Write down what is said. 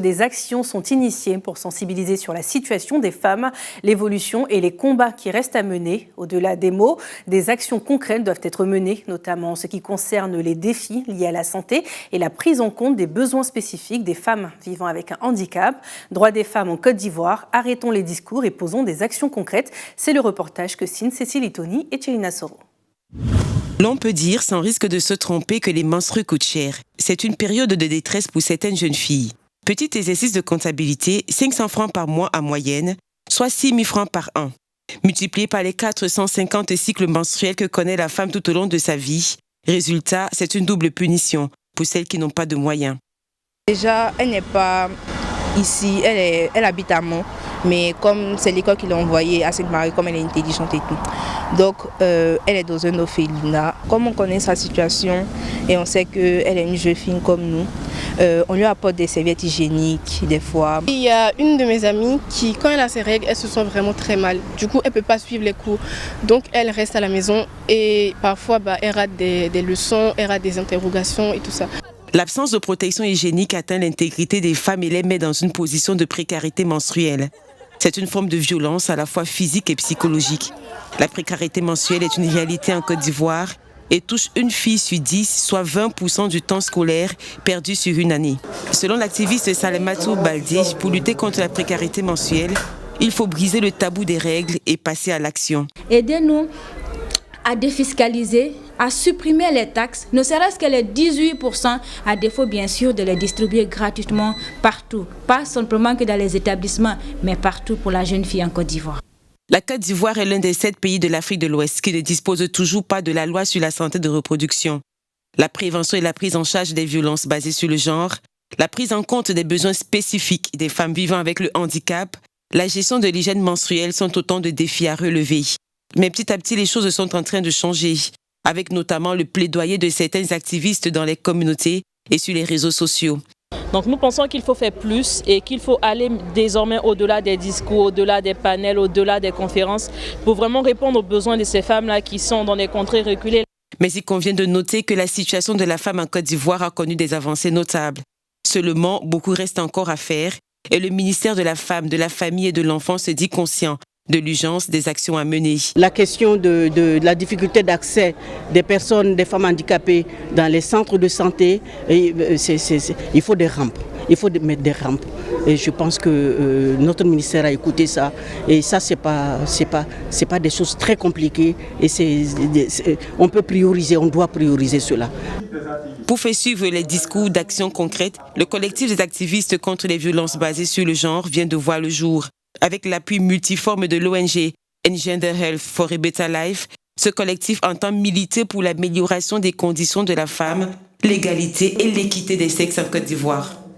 Des actions sont initiées pour sensibiliser sur la situation des femmes, l'évolution et les combats qui restent à mener. Au-delà des mots, des actions concrètes doivent être menées, notamment en ce qui concerne les défis liés à la santé et la prise en compte des besoins spécifiques des femmes vivant avec un handicap. Droits des femmes en Côte d'Ivoire, arrêtons les discours et posons des actions concrètes. C'est le reportage que signent Cécile Itoni et Tchelina Soro. L'on peut dire, sans risque de se tromper, que les menstrues coûtent cher. C'est une période de détresse pour certaines jeunes filles. Petit exercice de comptabilité, 500 francs par mois en moyenne, soit 6 000 francs par an. Multiplié par les 450 cycles menstruels que connaît la femme tout au long de sa vie. Résultat, c'est une double punition pour celles qui n'ont pas de moyens. Déjà, elle n'est pas ici, elle habite à Mont, mais comme c'est l'école qui l'a envoyée à Sainte-Marie, comme elle est intelligente et tout. Donc, elle est dans un orphelinat. Comme on connaît sa situation et on sait qu'elle est une jeune fille comme nous, on lui apporte des serviettes hygiéniques des fois. Il y a une de mes amies qui, quand elle a ses règles, elle se sent vraiment très mal. Du coup, elle ne peut pas suivre les cours. Donc, elle reste à la maison et parfois, elle rate des leçons, elle rate des interrogations et tout ça. L'absence de protection hygiénique atteint l'intégrité des femmes et les met dans une position de précarité menstruelle. C'est une forme de violence à la fois physique et psychologique. La précarité menstruelle est une réalité en Côte d'Ivoire et touche une fille sur 10, soit 20% du temps scolaire perdu sur une année. Selon l'activiste Salematou Baldé, pour lutter contre la précarité menstruelle, il faut briser le tabou des règles et passer à l'action. Aidez-nous à défiscaliser, à supprimer les taxes, ne serait-ce que les 18%, à défaut bien sûr de les distribuer gratuitement partout. Pas simplement que dans les établissements, mais partout pour la jeune fille en Côte d'Ivoire. La Côte d'Ivoire est l'un des 7 pays de l'Afrique de l'Ouest qui ne dispose toujours pas de la loi sur la santé de reproduction. La prévention et la prise en charge des violences basées sur le genre, la prise en compte des besoins spécifiques des femmes vivant avec le handicap, la gestion de l'hygiène menstruelle sont autant de défis à relever. Mais petit à petit, les choses sont en train de changer, avec notamment le plaidoyer de certains activistes dans les communautés et sur les réseaux sociaux. Donc nous pensons qu'il faut faire plus et qu'il faut aller désormais au-delà des discours, au-delà des panels, au-delà des conférences pour vraiment répondre aux besoins de ces femmes-là qui sont dans des contrées reculées. Mais il convient de noter que la situation de la femme en Côte d'Ivoire a connu des avancées notables. Seulement, beaucoup reste encore à faire et le ministère de la Femme, de la Famille et de l'Enfant se dit conscient de l'urgence des actions à mener. La question de la difficulté d'accès des personnes, des femmes handicapées dans les centres de santé, il faut des rampes. Il faut mettre des rampes. Et je pense que notre ministère a écouté ça. Et ça, c'est pas des choses très compliquées. Et on peut prioriser, on doit prioriser cela. Pour faire suivre les discours d'actions concrètes, le collectif des activistes contre les violences basées sur le genre vient de voir le jour. Avec l'appui multiforme de l'ONG Engender Health for a Better Life, ce collectif entend militer pour l'amélioration des conditions de la femme, l'égalité et l'équité des sexes en Côte d'Ivoire.